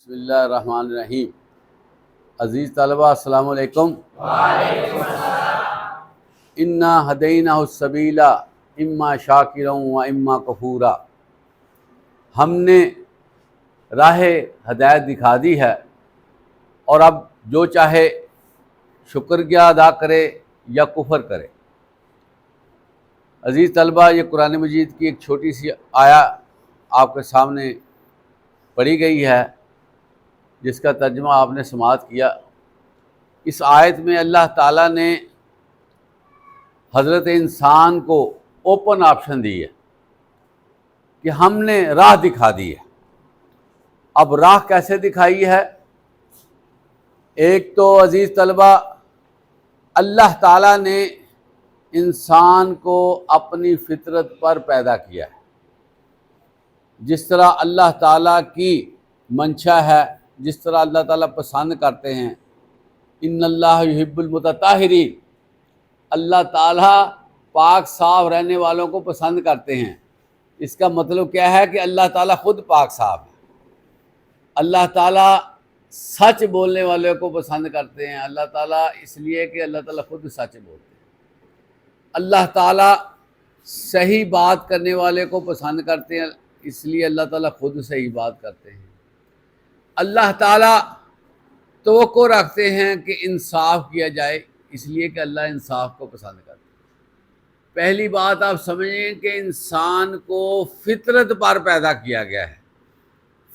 بسم اللہ الرحمن الرحیم۔ عزیز طلبہ السلام علیکم۔ وعلیکم السلام۔ انا ہدیناہ السبیل اما شاکرا و اما کفورا۔ ہم نے راہ ہدایت دکھا دی ہے، اور اب جو چاہے شکریہ ادا کرے یا کفر کرے۔ عزیز طلبہ، یہ قرآن مجید کی ایک چھوٹی سی آیا آپ کے سامنے پڑھی گئی ہے، جس کا ترجمہ آپ نے سماعت کیا۔ اس آیت میں اللہ تعالیٰ نے حضرت انسان کو اوپن آپشن دی ہے کہ ہم نے راہ دکھا دی ہے۔ اب راہ کیسے دکھائی ہے؟ ایک تو عزیز طلبہ، اللہ تعالیٰ نے انسان کو اپنی فطرت پر پیدا کیا ہے، جس طرح اللہ تعالیٰ کی منشا ہے، جس طرح اللہ تعالیٰ پسند کرتے ہیں۔ ان اللہ یحب المتطہرین، اللہ تعالیٰ پاک صاف رہنے والوں کو پسند کرتے ہیں۔ اس کا مطلب کیا ہے کہ اللہ تعالیٰ خود پاک صاف ہے۔ اللہ تعالیٰ سچ بولنے والوں کو پسند کرتے ہیں۔ اللہ تعالیٰ اس لیے کہ اللہ تعالیٰ خود سچ بولتے ہیں۔ اللہ تعالیٰ صحیح بات کرنے والے کو پسند کرتے ہیں، اس لیے اللہ تعالیٰ خود صحیح بات کرتے ہیں۔ اللہ تعالیٰ توقع رکھتے ہیں کہ انصاف کیا جائے، اس لیے کہ اللہ انصاف کو پسند کرتے ہیں۔ پہلی بات آپ سمجھیں کہ انسان کو فطرت پر پیدا کیا گیا ہے۔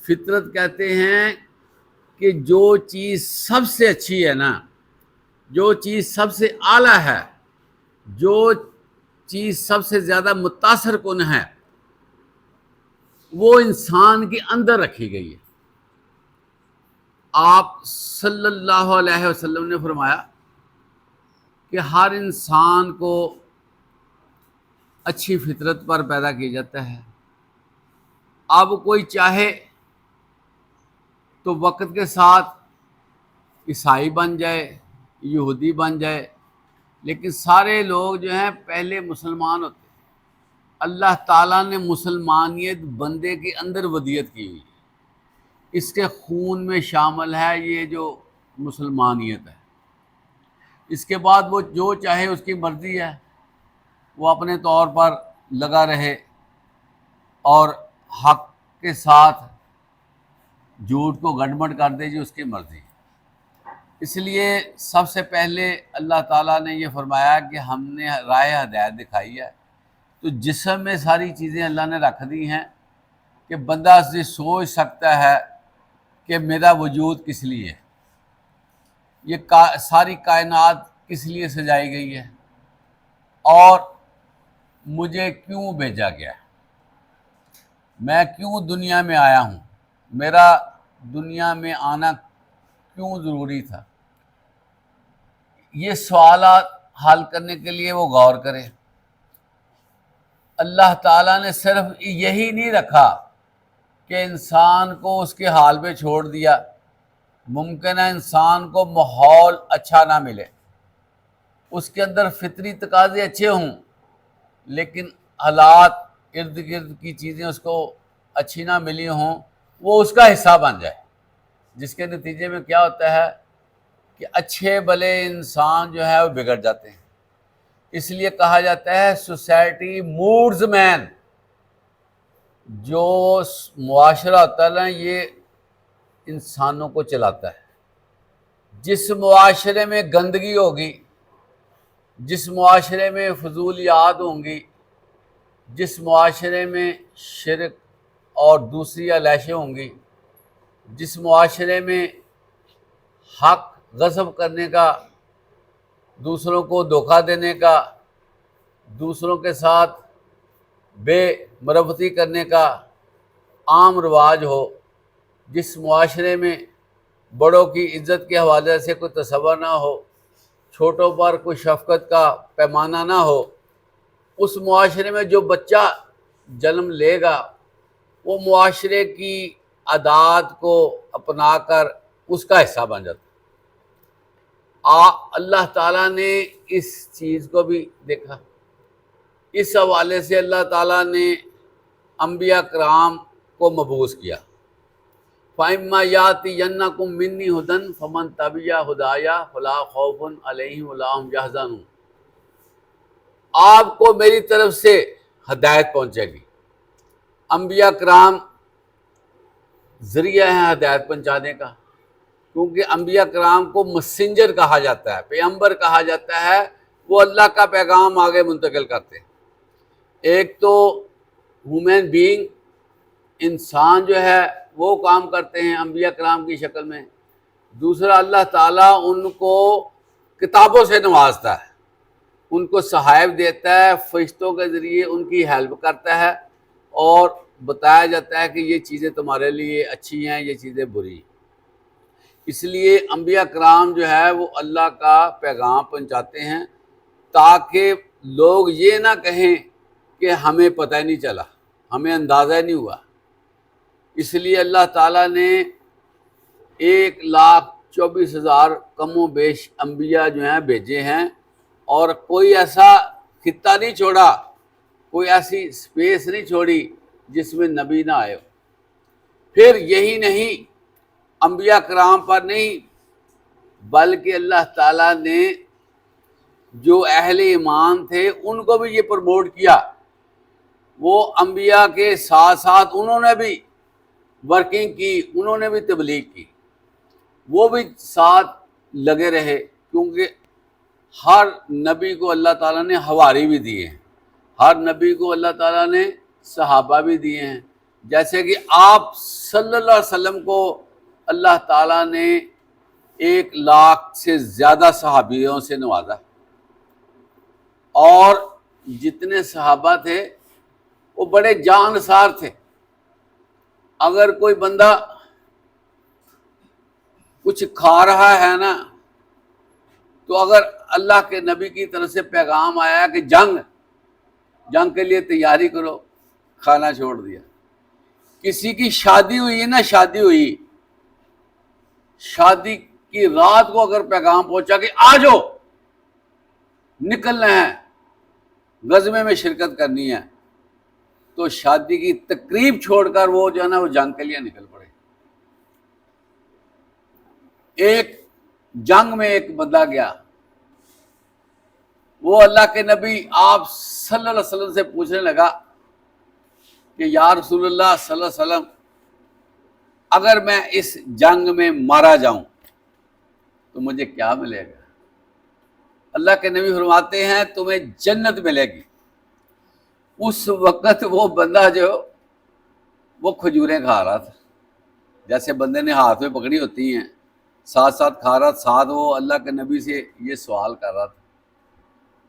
فطرت کہتے ہیں کہ جو چیز سب سے اچھی ہے نا، جو چیز سب سے اعلیٰ ہے، جو چیز سب سے زیادہ متاثر کن ہے، وہ انسان کے اندر رکھی گئی ہے۔ آپ صلی اللہ علیہ وسلم نے فرمایا کہ ہر انسان کو اچھی فطرت پر پیدا کیا جاتا ہے۔ اب کوئی چاہے تو وقت کے ساتھ عیسائی بن جائے، یہودی بن جائے، لیکن سارے لوگ جو ہیں پہلے مسلمان ہوتے ہیں۔ اللہ تعالیٰ نے مسلمانیت بندے کے اندر ودیت کی ہوئی ہے، اس کے خون میں شامل ہے یہ جو مسلمانیت ہے۔ اس کے بعد وہ جو چاہے اس کی مرضی ہے، وہ اپنے طور پر لگا رہے اور حق کے ساتھ جھوٹ کو گڈمڈ کر دے، جو اس کی مرضی ہے۔ اس لیے سب سے پہلے اللہ تعالیٰ نے یہ فرمایا کہ ہم نے راہ ہدایت دکھائی ہے، تو جسم میں ساری چیزیں اللہ نے رکھ دی ہیں کہ بندہ سے سوچ سکتا ہے کہ میرا وجود کس لیے ہے، یہ ساری کائنات کس لیے سجائی گئی ہے، اور مجھے کیوں بھیجا گیا ہے، میں کیوں دنیا میں آیا ہوں، میرا دنیا میں آنا کیوں ضروری تھا۔ یہ سوالات حل کرنے کے لیے وہ غور کرے۔ اللہ تعالیٰ نے صرف یہی نہیں رکھا کہ انسان کو اس کے حال پہ چھوڑ دیا۔ ممکن ہے انسان کو ماحول اچھا نہ ملے، اس کے اندر فطری تقاضے اچھے ہوں، لیکن حالات ارد گرد کی چیزیں اس کو اچھی نہ ملی ہوں، وہ اس کا حصہ بن جائے، جس کے نتیجے میں کیا ہوتا ہے کہ اچھے بھلے انسان جو ہے وہ بگڑ جاتے ہیں۔ اس لیے کہا جاتا ہے سوسائٹی موڈز مین، جو معاشرہ ہوتا ہے نا یہ انسانوں کو چلاتا ہے۔ جس معاشرے میں گندگی ہوگی، جس معاشرے میں فضولیات ہوں گی، جس معاشرے میں شرک اور دوسری علائشیں ہوں گی، جس معاشرے میں حق غصب کرنے کا، دوسروں کو دھوکہ دینے کا، دوسروں کے ساتھ بے مرفتی کرنے کا عام رواج ہو، جس معاشرے میں بڑوں کی عزت کے حوالے سے کوئی تصور نہ ہو، چھوٹوں پر کوئی شفقت کا پیمانہ نہ ہو، اس معاشرے میں جو بچہ جنم لے گا وہ معاشرے کی عادات کو اپنا کر اس کا حصہ بن جاتا ہے۔ اللہ تعالیٰ نے اس چیز کو بھی دیکھا۔ اس حوالے سے اللہ تعالیٰ نے انبیاء کرام کو مبعوث کیا۔ فَإِمَّا يَأْتِيَنَّكُم مِّنِّي هُدًى فَمَن تَبِعَ هُدَایَ فَلَا خَوْفٌ عَلَیْہِمْ وَلَا هُمْ يَحْزَنُونَ۔ آپ کو میری طرف سے ہدایت پہنچے گی۔ انبیاء کرام ذریعہ ہیں ہدایت پہنچانے کا، کیونکہ انبیاء کرام کو مسنجر کہا جاتا ہے، پیغمبر کہا جاتا ہے، وہ اللہ کا پیغام آگے منتقل کرتے ہیں۔ ایک تو ہیومن بینگ، انسان جو ہے وہ کام کرتے ہیں انبیاء کرام کی شکل میں، دوسرا اللہ تعالیٰ ان کو کتابوں سے نوازتا ہے، ان کو صحائف دیتا ہے، فرشتوں کے ذریعے ان کی ہیلپ کرتا ہے اور بتایا جاتا ہے کہ یہ چیزیں تمہارے لیے اچھی ہیں، یہ چیزیں بری ہیں۔ اس لیے انبیاء کرام جو ہے وہ اللہ کا پیغام پہنچاتے ہیں تاکہ لوگ یہ نہ کہیں کہ ہمیں پتہ ہی نہیں چلا، ہمیں اندازہ ہی نہیں ہوا۔ اس لیے اللہ تعالیٰ نے 1,24,000 کم و بیش انبیاء جو ہیں بھیجے ہیں، اور کوئی ایسا خطہ نہیں چھوڑا، کوئی ایسی اسپیس نہیں چھوڑی جس میں نبی نہ آئے ہو۔ پھر یہی نہیں، انبیاء کرام پر نہیں بلکہ اللہ تعالیٰ نے جو اہل ایمان تھے ان کو بھی یہ پروموٹ کیا، وہ انبیاء کے ساتھ ساتھ انہوں نے بھی ورکنگ کی، انہوں نے بھی تبلیغ کی، وہ بھی ساتھ لگے رہے، کیونکہ ہر نبی کو اللہ تعالیٰ نے حواری بھی دیے ہیں، ہر نبی کو اللہ تعالیٰ نے صحابہ بھی دیے ہیں۔ جیسے کہ آپ صلی اللہ علیہ وسلم کو اللہ تعالیٰ نے 1,00,000 سے زیادہ صحابیوں سے نوازا، اور جتنے صحابہ تھے وہ بڑے جان نثار تھے۔ اگر کوئی بندہ کچھ کھا رہا ہے نا، تو اگر اللہ کے نبی کی طرف سے پیغام آیا کہ جنگ کے لیے تیاری کرو، کھانا چھوڑ دیا۔ کسی کی شادی ہوئی ہے نا، شادی ہوئی، شادی کی رات کو اگر پیغام پہنچا کہ آ جاؤ، نکلنا ہے، غزوے میں شرکت کرنی ہے، تو شادی کی تقریب چھوڑ کر وہ جو ہے نا وہ جنگ کے لیے نکل پڑے۔ ایک جنگ میں ایک بندہ گیا، وہ اللہ کے نبی آپ صلی اللہ علیہ وسلم سے پوچھنے لگا کہ یا رسول اللہ صلی اللہ علیہ وسلم، اگر میں اس جنگ میں مارا جاؤں تو مجھے کیا ملے گا؟ اللہ کے نبی فرماتے ہیں تمہیں جنت ملے گی۔ اس وقت وہ بندہ جو وہ کھجوریں کھا رہا تھا، جیسے بندے نے ہاتھ میں پکڑی ہوتی ہیں، ساتھ ساتھ کھا رہا، ساتھ وہ اللہ کے نبی سے یہ سوال کر رہا تھا۔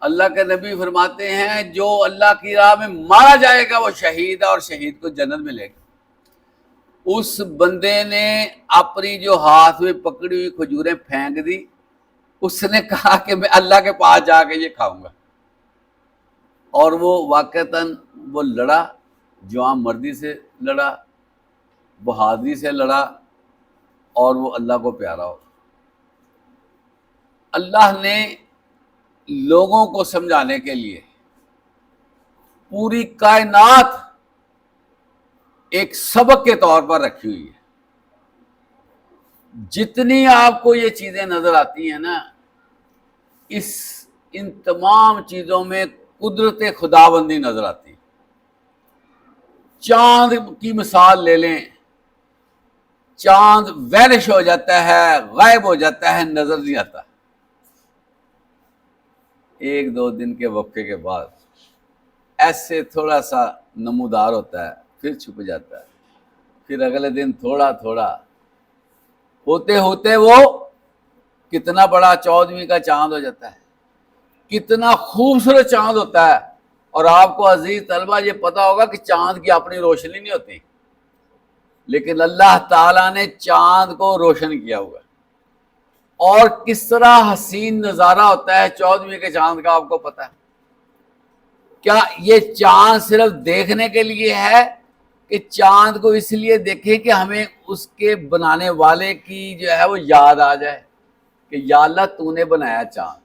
اللہ کے نبی فرماتے ہیں جو اللہ کی راہ میں مارا جائے گا وہ شہید ہے، اور شہید کو جنت ملے گی۔ اس بندے نے اپنی جو ہاتھ میں پکڑی ہوئی کھجوریں پھینک دی، اس نے کہا کہ میں اللہ کے پاس جا کے یہ کھاؤں گا، اور وہ واقعتاً وہ لڑا، جوان مردی سے لڑا، بہادری سے لڑا، اور وہ اللہ کو پیارا ہو۔ اللہ نے لوگوں کو سمجھانے کے لیے پوری کائنات ایک سبق کے طور پر رکھی ہوئی ہے۔ جتنی آپ کو یہ چیزیں نظر آتی ہیں نا، ان تمام چیزوں میں قدرت خداوندی نظر آتی ہے۔ چاند کی مثال لے لیں، چاند وینش ہو جاتا ہے، غائب ہو جاتا ہے، نظر نہیں آتا۔ 1-2 دن کے وقفے کے بعد ایسے تھوڑا سا نمودار ہوتا ہے، پھر چھپ جاتا ہے، پھر اگلے دن تھوڑا تھوڑا ہوتے ہوتے وہ کتنا بڑا 14ویں کا چاند ہو جاتا ہے، کتنا خوبصورت چاند ہوتا ہے۔ اور آپ کو عزیز طلبہ یہ پتا ہوگا کہ چاند کی اپنی روشنی نہیں ہوتی، لیکن اللہ تعالیٰ نے چاند کو روشن کیا ہوا ہے، اور کس طرح حسین نظارہ ہوتا ہے 14ویں کے چاند کا آپ کو پتا ہے۔ کیا یہ چاند صرف دیکھنے کے لیے ہے کہ چاند کو اس لیے دیکھیں کہ ہمیں اس کے بنانے والے کی جو ہے وہ یاد آ جائے کہ یا اللہ تو نے بنایا چاند؟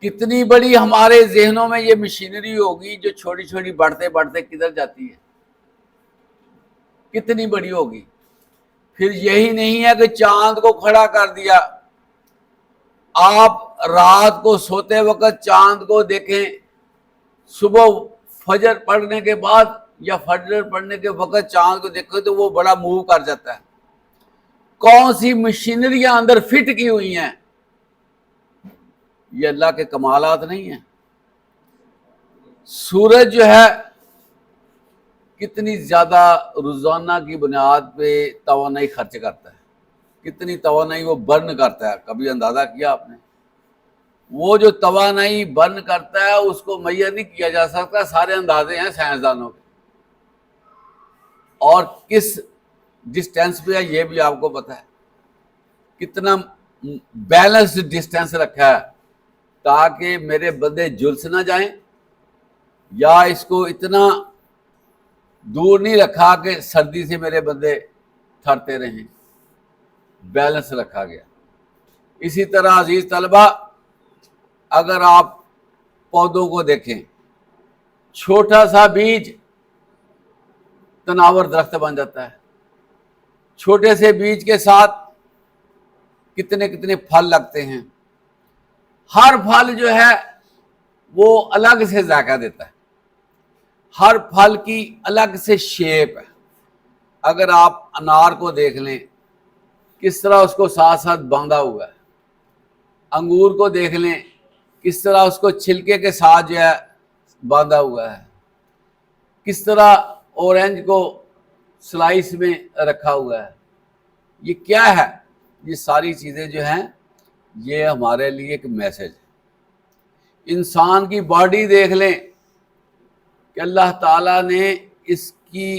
کتنی بڑی ہمارے ذہنوں میں یہ مشینری ہوگی جو چھوٹی چھوٹی بڑھتے بڑھتے کدھر جاتی ہے، کتنی بڑی ہوگی۔ پھر یہی نہیں ہے کہ چاند کو کھڑا کر دیا، آپ رات کو سوتے وقت چاند کو دیکھیں، صبح فجر پڑھنے کے بعد یا فجر پڑھنے کے وقت چاند کو دیکھیں تو وہ بڑا موو کر جاتا ہے۔ کون سی مشینریاں اندر فٹ کی ہوئی ہیں؟ یہ اللہ کے کمالات نہیں ہیں؟ سورج جو ہے کتنی زیادہ روزانہ کی بنیاد پہ توانائی خرچ کرتا ہے، کتنی توانائی وہ برن کرتا ہے، کبھی اندازہ کیا آپ نے؟ وہ جو توانائی برن کرتا ہے اس کو میسر نہیں کیا جا سکتا، سارے اندازے ہیں سائنسدانوں کے، اور کس ڈسٹینس پہ ہے یہ بھی آپ کو پتا ہے، کتنا بیلنس ڈسٹینس رکھا ہے تاکہ میرے بندے جھلس نہ جائیں، یا اس کو اتنا دور نہیں رکھا کہ سردی سے میرے بندے ٹھرتے رہیں، بیلنس رکھا گیا۔ اسی طرح عزیز طلبہ، اگر آپ پودوں کو دیکھیں، چھوٹا سا بیج تناور درخت بن جاتا ہے، چھوٹے سے بیج کے ساتھ کتنے کتنے پھل لگتے ہیں، ہر پھل جو ہے وہ الگ سے ذائقہ دیتا ہے، ہر پھل کی الگ سے شیپ ہے۔ اگر آپ انار کو دیکھ لیں کس طرح اس کو ساتھ ساتھ باندھا ہوا ہے، انگور کو دیکھ لیں کس طرح اس کو چھلکے کے ساتھ جو ہے باندھا ہوا ہے، کس طرح اورنج کو سلائس میں رکھا ہوا ہے۔ یہ کیا ہے؟ یہ ساری چیزیں جو ہیں یہ ہمارے لیے ایک میسج ہے۔ انسان کی باڈی دیکھ لیں کہ اللہ تعالیٰ نے اس کی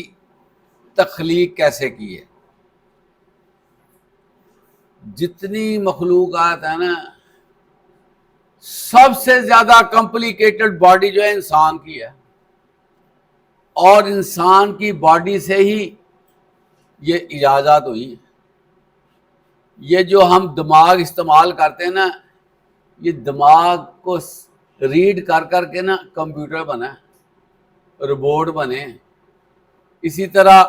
تخلیق کیسے کی ہے۔ جتنی مخلوقات ہیں نا، سب سے زیادہ کمپلیکیٹڈ باڈی جو ہے انسان کی ہے، اور انسان کی باڈی سے ہی یہ ایجادات ہوئی ہیں۔ یہ جو ہم دماغ استعمال کرتے ہیں نا، یہ دماغ کو ریڈ کر کر کے نا کمپیوٹر بنا، روبوٹ بنے، اسی طرح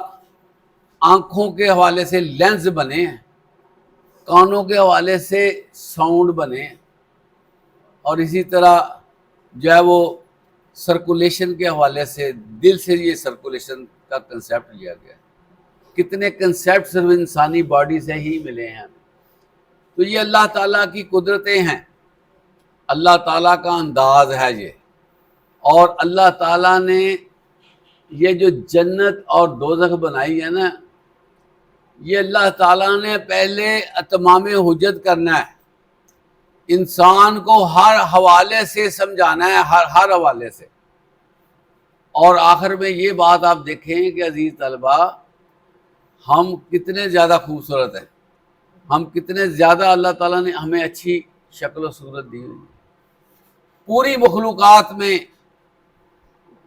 آنکھوں کے حوالے سے لینز بنے، کانوں کے حوالے سے ساؤنڈ بنے، اور اسی طرح جو ہے وہ سرکولیشن کے حوالے سے دل سے یہ سرکولیشن کا کنسیپٹ لیا گیا ہے۔ کتنے کنسیپٹ صرف انسانی باڈی سے ہی ملے ہیں۔ تو یہ اللہ تعالیٰ کی قدرتیں ہیں، اللہ تعالیٰ کا انداز ہے یہ، اور اللہ تعالیٰ نے یہ جو جنت اور دوزخ بنائی ہے نا، یہ اللہ تعالیٰ نے پہلے اتمام حجت کرنا ہے، انسان کو ہر حوالے سے سمجھانا ہے، ہر حوالے سے، اور آخر میں یہ بات آپ دیکھیں کہ عزیز طلبہ، ہم کتنے زیادہ خوبصورت ہیں، ہم کتنے زیادہ اللہ تعالیٰ نے ہمیں اچھی شکل و صورت دی ہوئی، پوری مخلوقات میں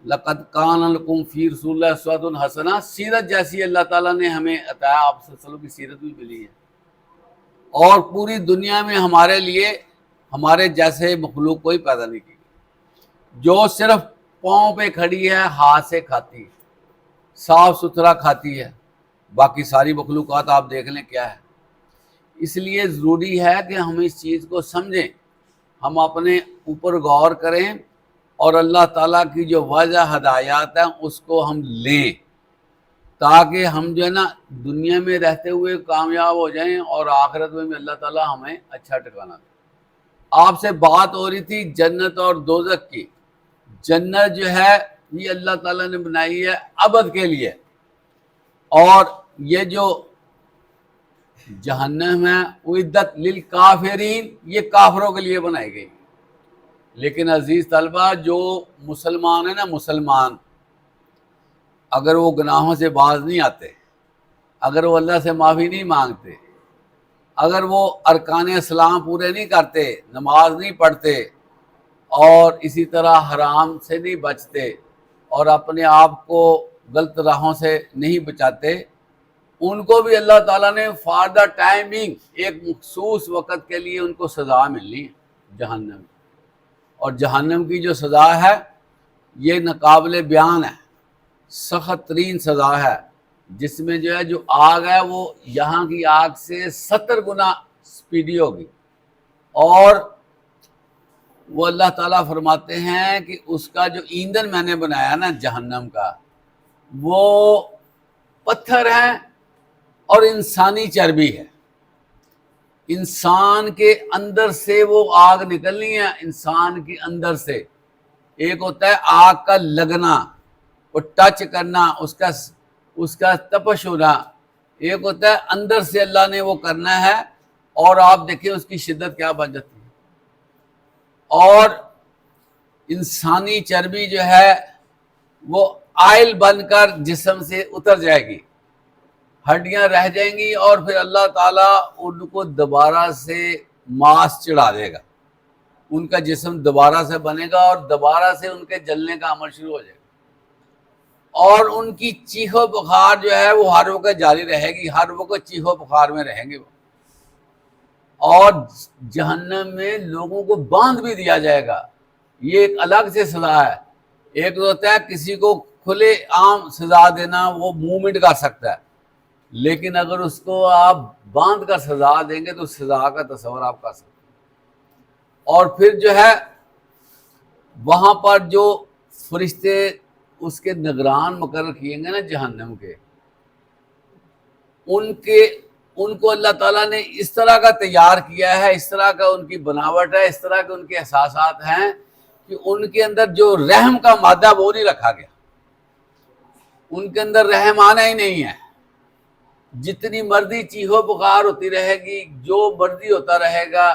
لَقَدْ كَانَ لَكُمْ فِي رَسُولِ اللَّهِ أُسْوَةٌ حَسَنَةٌ، سیرت جیسی اللہ تعالیٰ نے ہمیں عطایا، آپ صلی اللہ علیہ وسلم کی سیرت بھی ملی ہے، اور پوری دنیا میں ہمارے لیے ہمارے جیسے مخلوق کوئی پیدا نہیں کی، جو صرف پاؤں پہ کھڑی ہے، ہاتھ سے کھاتی ہے، صاف ستھرا کھاتی ہے، باقی ساری مخلوقات آپ دیکھ لیں کیا ہے۔ اس لیے ضروری ہے کہ ہم اس چیز کو سمجھیں، ہم اپنے اوپر غور کریں، اور اللہ تعالیٰ کی جو واضح ہدایات ہیں اس کو ہم لیں، تاکہ ہم جو ہے نا دنیا میں رہتے ہوئے کامیاب ہو جائیں، اور آخرت میں بھی اللہ تعالیٰ ہمیں اچھا ٹھکانہ دے۔ آپ سے بات ہو رہی تھی جنت اور دوزخ کی۔ جنت جو ہے یہ اللہ تعالیٰ نے بنائی ہے ابد کے لیے، اور یہ جو جہنم ہے اعدت للکافرین، یہ کافروں کے لیے بنائی گئی۔ لیکن عزیز طلبہ، جو مسلمان ہیں نا، مسلمان اگر وہ گناہوں سے باز نہیں آتے، اگر وہ اللہ سے معافی نہیں مانگتے، اگر وہ ارکان اسلام پورے نہیں کرتے، نماز نہیں پڑھتے، اور اسی طرح حرام سے نہیں بچتے، اور اپنے آپ کو غلط راہوں سے نہیں بچاتے، ان کو بھی اللہ تعالیٰ نے فار دا ٹائمنگ ایک مخصوص وقت کے لیے ان کو سزا ملنی ہے جہنم، اور جہنم کی جو سزا ہے یہ ناقابل بیان ہے، سخت ترین سزا ہے، جس میں جو ہے جو آگ ہے وہ یہاں کی آگ سے 70 گنا سپیڈی ہوگی، اور وہ اللہ تعالیٰ فرماتے ہیں کہ اس کا جو ایندھن میں نے بنایا نا جہنم کا، وہ پتھر ہے اور انسانی چربی ہے۔ انسان کے اندر سے وہ آگ نکلنی ہے، انسان کے اندر سے۔ ایک ہوتا ہے آگ کا لگنا، وہ ٹچ کرنا، اس کا تپش ہونا، ایک ہوتا ہے اندر سے اللہ نے وہ کرنا ہے، اور آپ دیکھیں اس کی شدت کیا بن جاتی ہے۔ اور انسانی چربی جو ہے وہ آئل بن کر جسم سے اتر جائے گی، ہڈیاں رہ جائیں گی، اور پھر اللہ تعالیٰ ان کو دوبارہ سے ماس چڑھا دے گا، ان کا جسم دوبارہ سے بنے گا اور دوبارہ سے ان کے جلنے کا عمل شروع ہو جائے گا، اور ان کی چیخ و پکار جو ہے وہ ہر وقت جاری رہے گی، ہر وقت چیخ و پکار میں رہیں گے وہ۔ اور جہنم میں لوگوں کو باندھ بھی دیا جائے گا، یہ ایک الگ سے سزا ہے۔ ایک ہوتا ہے کسی کو کھلے عام سزا دینا، وہ موومنٹ کر سکتا ہے، لیکن اگر اس کو آپ باندھ کر سزا دیں گے تو سزا کا تصور آپ کر سکتے ہیں۔ اور پھر جو ہے وہاں پر جو فرشتے اس کے نگران مقرر کیے گے نا جہنم کے، ان کو اللہ تعالیٰ نے اس طرح کا تیار کیا ہے، اس طرح کا ان کی بناوٹ ہے، اس طرح کے ان کے احساسات ہیں کہ ان کے اندر جو رحم کا مادہ وہ نہیں رکھا گیا، ان کے اندر رحم آنا ہی نہیں ہے۔ جتنی مرضی چیخو پکار ہوتی رہے گی، جو مرضی ہوتا رہے گا،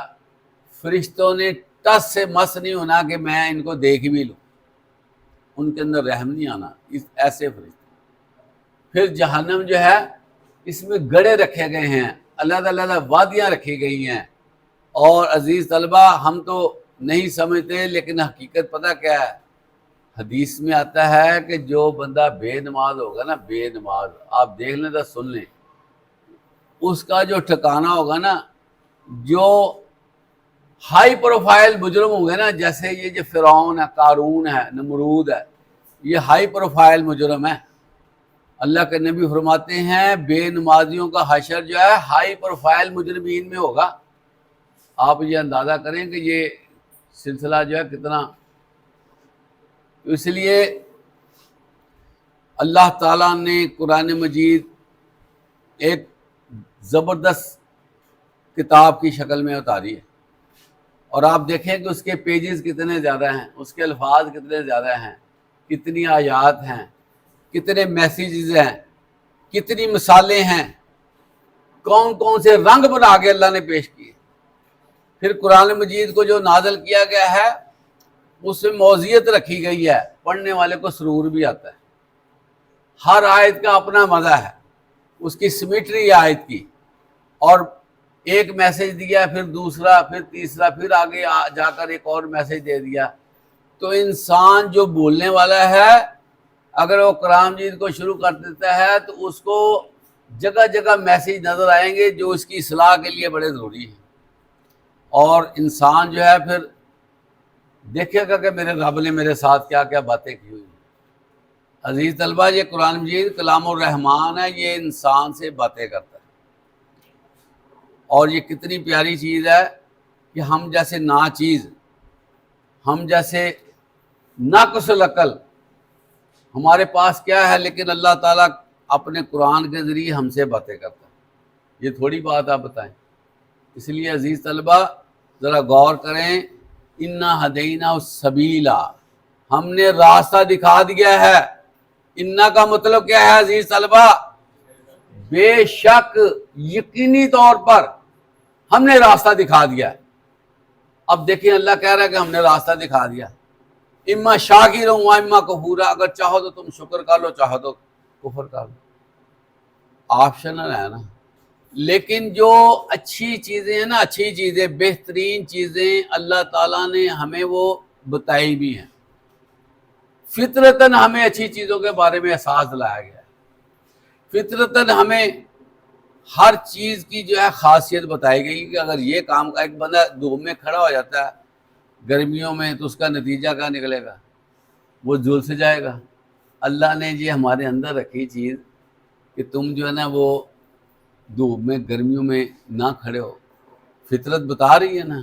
فرشتوں نے ٹس سے مس نہیں ہونا کہ میں ان کو دیکھ بھی لوں، ان کے اندر رحم نہیں آنا، ایسے فرشتے۔ پھر جہنم جو ہے اس میں گڑھے رکھے گئے ہیں، علیحدہ علیحدہ وادیاں رکھی گئی ہیں، اور عزیز طلبہ ہم تو نہیں سمجھتے، لیکن حقیقت پتہ کیا ہے؟ حدیث میں آتا ہے کہ جو بندہ بے نماز ہوگا نا، بے نماز، آپ دیکھ لیں تو سن لیں، اس کا جو ٹھکانہ ہوگا نا، جو ہائی پروفائل مجرم ہوں گے نا، جیسے یہ جو فرعون ہے، قارون ہے، نمرود ہے، یہ ہائی پروفائل مجرم ہے۔ اللہ کے نبی فرماتے ہیں بے نمازیوں کا حشر جو ہے ہائی پروفائل مجرمین میں ہوگا۔ آپ یہ اندازہ کریں کہ یہ سلسلہ جو ہے کتنا، اس لیے اللہ تعالیٰ نے قرآن مجید ایک زبردست کتاب کی شکل میں اتاری ہے، اور آپ دیکھیں کہ اس کے پیجز کتنے زیادہ ہیں، اس کے الفاظ کتنے زیادہ ہیں، کتنی آیات ہیں، کتنے میسیجز ہیں، کتنی مثالیں ہیں، کون کون سے رنگ بنا کے اللہ نے پیش کیے۔ پھر قرآن مجید کو جو نازل کیا گیا ہے اس میں موضوعیت رکھی گئی ہے، پڑھنے والے کو سرور بھی آتا ہے۔ ہر آیت کا اپنا مزہ ہے، اس کی سمیٹری آیت کی، اور ایک میسج دیا، پھر دوسرا، پھر تیسرا، پھر آگے جا کر ایک اور میسج دے دیا۔ تو انسان جو بولنے والا ہے اگر وہ قرآن مجید کو شروع کر دیتا ہے تو اس کو جگہ جگہ میسج نظر آئیں گے جو اس کی اصلاح کے لیے بڑے ضروری ہیں، اور انسان جو ہے پھر دیکھے گا کہ میرے رب نے میرے ساتھ کیا کیا باتیں کی ہوئی ہیں۔ عزیز طلبہ، یہ قرآن مجید کلام الرحمن ہے، یہ انسان سے باتیں کرتا ہے، اور یہ کتنی پیاری چیز ہے کہ ہم جیسے ناچیز، ہم جیسے ناقص العقل، ہمارے پاس کیا ہے، لیکن اللہ تعالیٰ اپنے قرآن کے ذریعے ہم سے باتیں کرتا ہے۔ یہ تھوڑی بات آپ بتائیں۔ اس لیے عزیز طلبہ ذرا غور کریں، انا ہدینا السبیلا، ہم نے راستہ دکھا دیا ہے۔ انا کا مطلب کیا ہے عزیز طلبہ؟ بے شک، یقینی طور پر ہم نے راستہ دکھا دیا ہے۔ اب دیکھیں اللہ کہہ رہا ہے کہ ہم نے راستہ دکھا دیا، اما شاکر و اما کفورا، اگر چاہو تو تم شکر کر لو، چاہو تو کفر کر لو، آپشنل ہے نا۔ لیکن جو اچھی چیزیں ہیں نا، اچھی چیزیں، بہترین چیزیں اللہ تعالیٰ نے ہمیں وہ بتائی بھی ہیں، فطرتاً ہمیں اچھی چیزوں کے بارے میں احساس دلایا گیا ہے، فطرتاً ہمیں ہر چیز کی جو ہے خاصیت بتائی گئی کہ اگر یہ کام کا، ایک بندہ دھوپ میں کھڑا ہو جاتا ہے گرمیوں میں تو اس کا نتیجہ کیا نکلے گا؟ وہ جھلس جائے گا۔ اللہ نے یہ ہمارے اندر رکھی چیز کہ تم جو ہے نا وہ دھوپ میں گرمیوں میں نہ کھڑے ہو، فطرت بتا رہی ہے نا.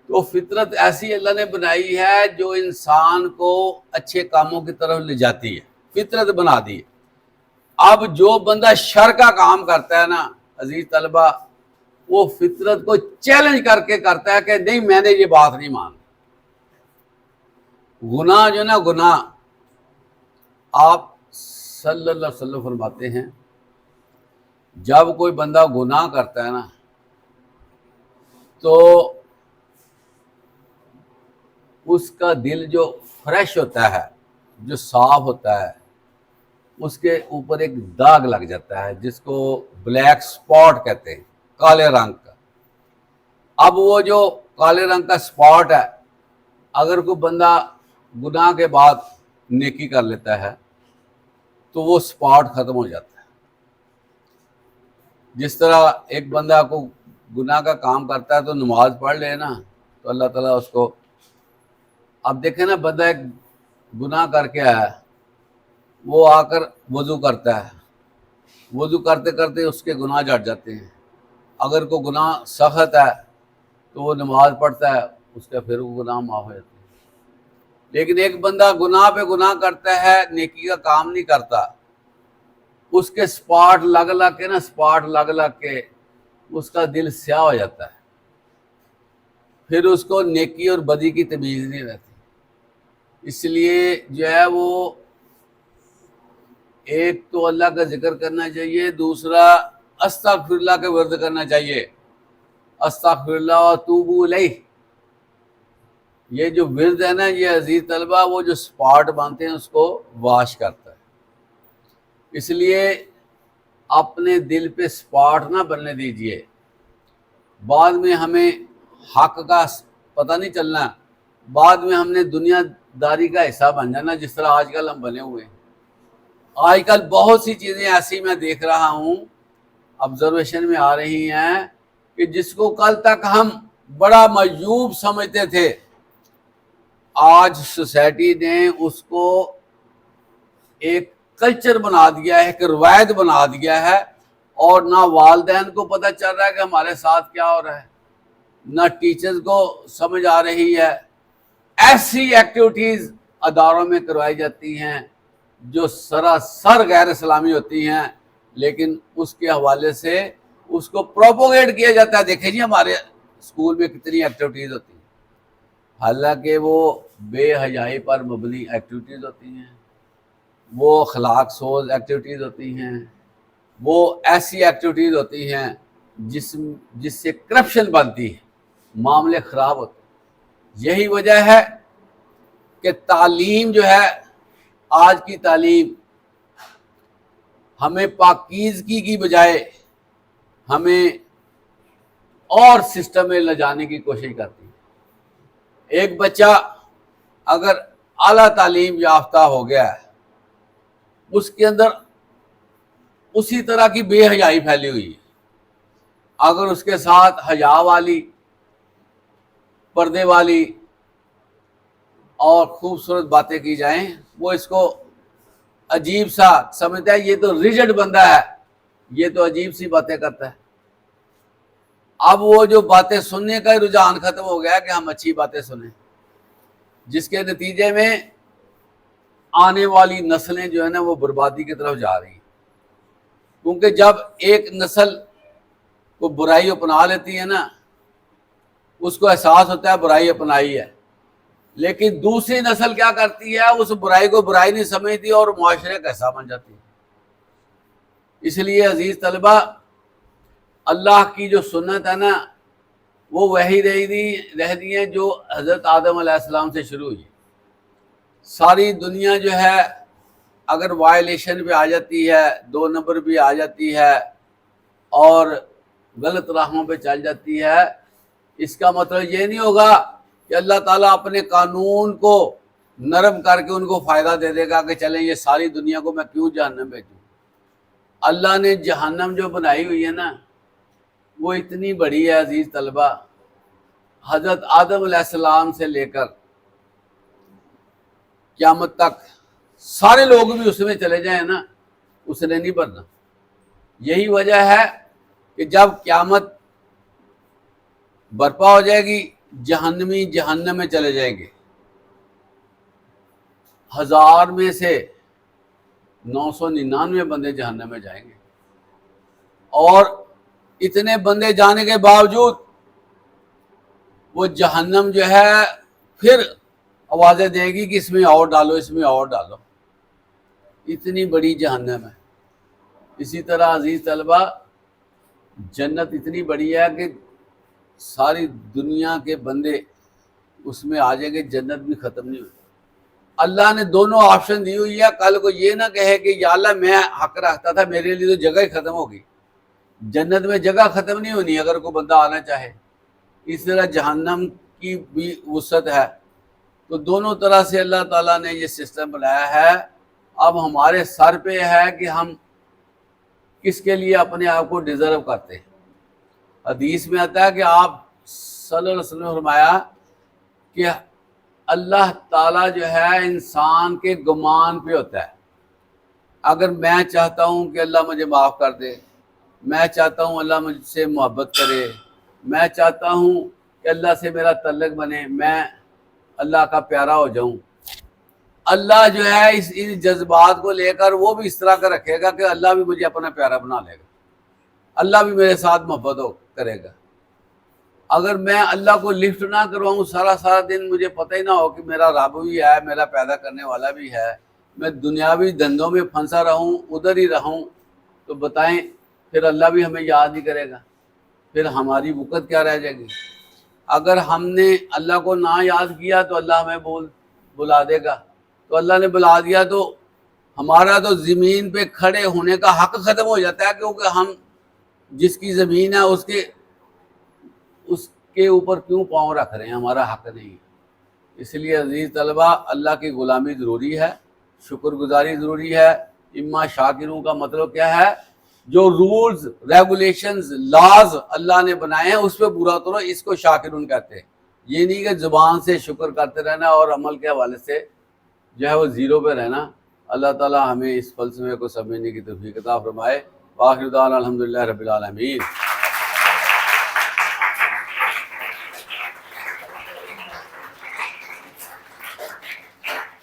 تو فطرت ایسی اللہ نے بنائی ہے جو انسان کو اچھے کاموں کی طرف لے جاتی ہے، فطرت بنا دی ہے. اب جو بندہ شر کا کام کرتا ہے نا عزیز طلبہ، وہ فطرت کو چیلنج کر کے کرتا ہے کہ نہیں میں نے یہ بات نہیں مانی. گناہ جو نا گناہ، آپ صلی اللہ علیہ وسلم فرماتے ہیں جب کوئی بندہ گناہ کرتا ہے نا تو اس کا دل جو فریش ہوتا ہے، جو صاف ہوتا ہے، اس کے اوپر ایک داغ لگ جاتا ہے جس کو بلیک سپاٹ کہتے ہیں، کالے رنگ کا. اب وہ جو کالے رنگ کا سپاٹ ہے، اگر کوئی بندہ گناہ کے بعد نیکی کر لیتا ہے تو وہ سپاٹ ختم ہو جاتا ہے. جس طرح ایک بندہ کو گناہ کا کام کرتا ہے تو نماز پڑھ لے نا تو اللہ تعالیٰ اس کو، اب دیکھیں نا بندہ ایک گناہ کر کے آیا، وہ آ کر وضو کرتا ہے، وضو کرتے کرتے اس کے گناہ جھڑ جاتے ہیں. اگر کوئی گناہ سخت ہے تو وہ نماز پڑھتا ہے، اس کا پھر وہ گناہ معاف ہو جاتے ہیں. لیکن ایک بندہ گناہ پہ گناہ کرتا ہے، نیکی کا کام نہیں کرتا، اس کے سپاٹ لگ لگ کے نا، سپاٹ لگ لگ کے اس کا دل سیاہ ہو جاتا ہے، پھر اس کو نیکی اور بدی کی تمیز نہیں رہتی. اس لیے جو ہے وہ ایک تو اللہ کا ذکر کرنا چاہیے، دوسرا استغفر اللہ کے ورد کرنا چاہیے. استغفر اللہ واتوب الیہ، یہ جو ورد ہے نا یہ عزیز طلبہ وہ جو سپاٹ باندھتے ہیں اس کو واش کرتا ہے. اس لیے اپنے دل پہ سپاٹ نہ بننے دیجئے. بعد میں ہمیں حق کا پتہ نہیں چلنا، بعد میں ہم نے دنیا داری کا حصہ بن جانا، جس طرح آج کل ہم بنے ہوئے ہیں. آج کل بہت سی چیزیں ایسی میں دیکھ رہا ہوں، آبزرویشن میں آ رہی ہیں کہ جس کو کل تک ہم بڑا معیوب سمجھتے تھے، آج سوسائٹی نے اس کو ایک کلچر بنا دیا ہے، ایک روایت بنا دیا ہے، اور نہ والدین کو پتہ چل رہا ہے کہ ہمارے ساتھ کیا ہو رہا ہے، نہ ٹیچرز کو سمجھ آ رہی ہے. ایسی ایکٹیویٹیز اداروں میں کروائی جاتی ہیں جو سراسر غیر اسلامی ہوتی ہیں، لیکن اس کے حوالے سے اس کو پروپوگیٹ کیا جاتا ہے. دیکھیں جی ہمارے اسکول میں کتنی ایکٹیویٹیز ہوتی ہیں، حالانکہ وہ بے حیائی پر مبنی ایکٹیویٹیز ہوتی ہیں، وہ اخلاق سوز ایکٹیویٹیز ہوتی ہیں، وہ ایسی ایکٹیویٹیز ہوتی ہیں جس سے کرپشن بنتی ہے، معاملے خراب ہوتے ہیں. یہی وجہ ہے کہ تعلیم جو ہے، آج کی تعلیم ہمیں پاکیزگی کی بجائے ہمیں اور سسٹم میں لے جانے کی کوشش کرتی ہے. ایک بچہ اگر اعلیٰ تعلیم یافتہ ہو گیا ہے، اس کے اندر اسی طرح کی بے حیائی پھیلی ہوئی ہے. اگر اس کے ساتھ حیا والی، پردے والی اور خوبصورت باتیں کی جائیں، وہ اس کو عجیب سا سمجھتا ہے، یہ تو ریجڈ بندہ ہے، یہ تو عجیب سی باتیں کرتا ہے. اب وہ جو باتیں سننے کا رجحان ختم ہو گیا کہ ہم اچھی باتیں سنیں، جس کے نتیجے میں آنے والی نسلیں جو ہے نا وہ بربادی کی طرف جا رہی ہیں. کیونکہ جب ایک نسل کو برائی اپنا لیتی ہے نا، اس کو احساس ہوتا ہے برائی اپنائی ہے، لیکن دوسری نسل کیا کرتی ہے، اس برائی کو برائی نہیں سمجھتی اور معاشرے کا حصہ بن جاتی ہے. اس لیے عزیز طلبہ، اللہ کی جو سنت ہے نا وہ وہی رہ دی ہے جو حضرت آدم علیہ السلام سے شروع ہوئی. ساری دنیا جو ہے اگر وائلیشن پہ آ جاتی ہے، 2 نمبر بھی آ جاتی ہے اور غلط راہوں پہ چل جاتی ہے، اس کا مطلب یہ نہیں ہوگا کہ اللہ تعالیٰ اپنے قانون کو نرم کر کے ان کو فائدہ دے دے گا کہ چلیں یہ ساری دنیا کو میں کیوں جہنم بھیجوں. اللہ نے جہنم جو بنائی ہوئی ہے نا وہ اتنی بڑی ہے عزیز طلبہ، حضرت آدم علیہ السلام سے لے کر قیامت تک سارے لوگ بھی اس میں چلے جائیں نا، اس نے نہیں بھرنا۔ یہی وجہ ہے کہ جب قیامت برپا ہو جائے گی جہنمی جہنم میں چلے جائیں گے، 1000 میں سے 999 بندے جہنم میں جائیں گے، اور اتنے بندے جانے کے باوجود وہ جہنم جو ہے پھر آوازیں دے گی کہ اس میں اور ڈالو، اس میں اور ڈالو، اتنی بڑی جہنم ہے۔ اسی طرح عزیز طلبہ، جنت اتنی بڑی ہے کہ ساری دنیا کے بندے اس میں آ جائیں گے، جنت بھی ختم نہیں ہوئی۔ اللہ نے دونوں آپشن دی ہوئی ہے، کل کو یہ نہ کہے کہ یا اللہ میں حق رکھتا تھا، میرے لیے تو جگہ ہی ختم ہوگی۔ جنت میں جگہ ختم نہیں ہونی اگر کوئی بندہ آنا چاہے، اس طرح جہنم کی بھی وسعت ہے۔ تو دونوں طرح سے اللہ تعالیٰ نے یہ سسٹم بنایا ہے۔ اب ہمارے سر پہ ہے کہ ہم کس کے لیے اپنے آپ کو ڈیزرو کرتے ہیں۔ حدیث میں آتا ہے کہ آپ صلی اللہ علیہ وسلم نے فرمایا کہ اللہ تعالیٰ جو ہے انسان کے گمان پہ ہوتا ہے۔ اگر میں چاہتا ہوں کہ اللہ مجھے معاف کر دے، میں چاہتا ہوں اللہ مجھ سے محبت کرے، میں چاہتا ہوں کہ اللہ سے میرا تعلق بنے، میں اللہ کا پیارا ہو جاؤں، اللہ جو ہے اس جذبات کو لے کر وہ بھی اس طرح کا رکھے گا کہ اللہ بھی مجھے اپنا پیارا بنا لے گا، اللہ بھی میرے ساتھ محبت کرے گا۔ اگر میں اللہ کو لفٹ نہ کرواؤں، سارا دن مجھے پتہ ہی نہ ہو کہ میرا رب بھی ہے، میرا پیدا کرنے والا بھی ہے، میں دنیاوی دھندوں میں پھنسا رہوں، ادھر ہی رہوں، تو بتائیں پھر اللہ بھی ہمیں یاد نہیں کرے گا، پھر ہماری وقت کیا رہ جائے گی۔ اگر ہم نے اللہ کو نہ یاد کیا تو اللہ ہمیں بلا دے گا، تو اللہ نے بلا دیا تو ہمارا تو زمین پہ کھڑے ہونے کا حق ختم ہو جاتا ہے، کیونکہ ہم جس کی زمین ہے اس کے اوپر کیوں پاؤں رکھ رہے ہیں، ہمارا حق نہیں ہے۔ اس لیے عزیز طلبہ، اللہ کی غلامی ضروری ہے، شکر گزاری ضروری ہے۔ اما شاکروں کا مطلب کیا ہے؟ جو رولز، ریگولیشنز، لاز اللہ نے بنائے ہیں اس پہ پورا کرو، اس کو شاکرون کہتے ہیں۔ یہ نہیں کہ زبان سے شکر کرتے رہنا اور عمل کے حوالے سے جو ہے وہ زیرو پہ رہنا۔ اللہ تعالی ہمیں اس فلسفے کو سمجھنے کی توفیق عطا فرمائے۔ وآخر دعوانا الحمدللہ رب العالمین۔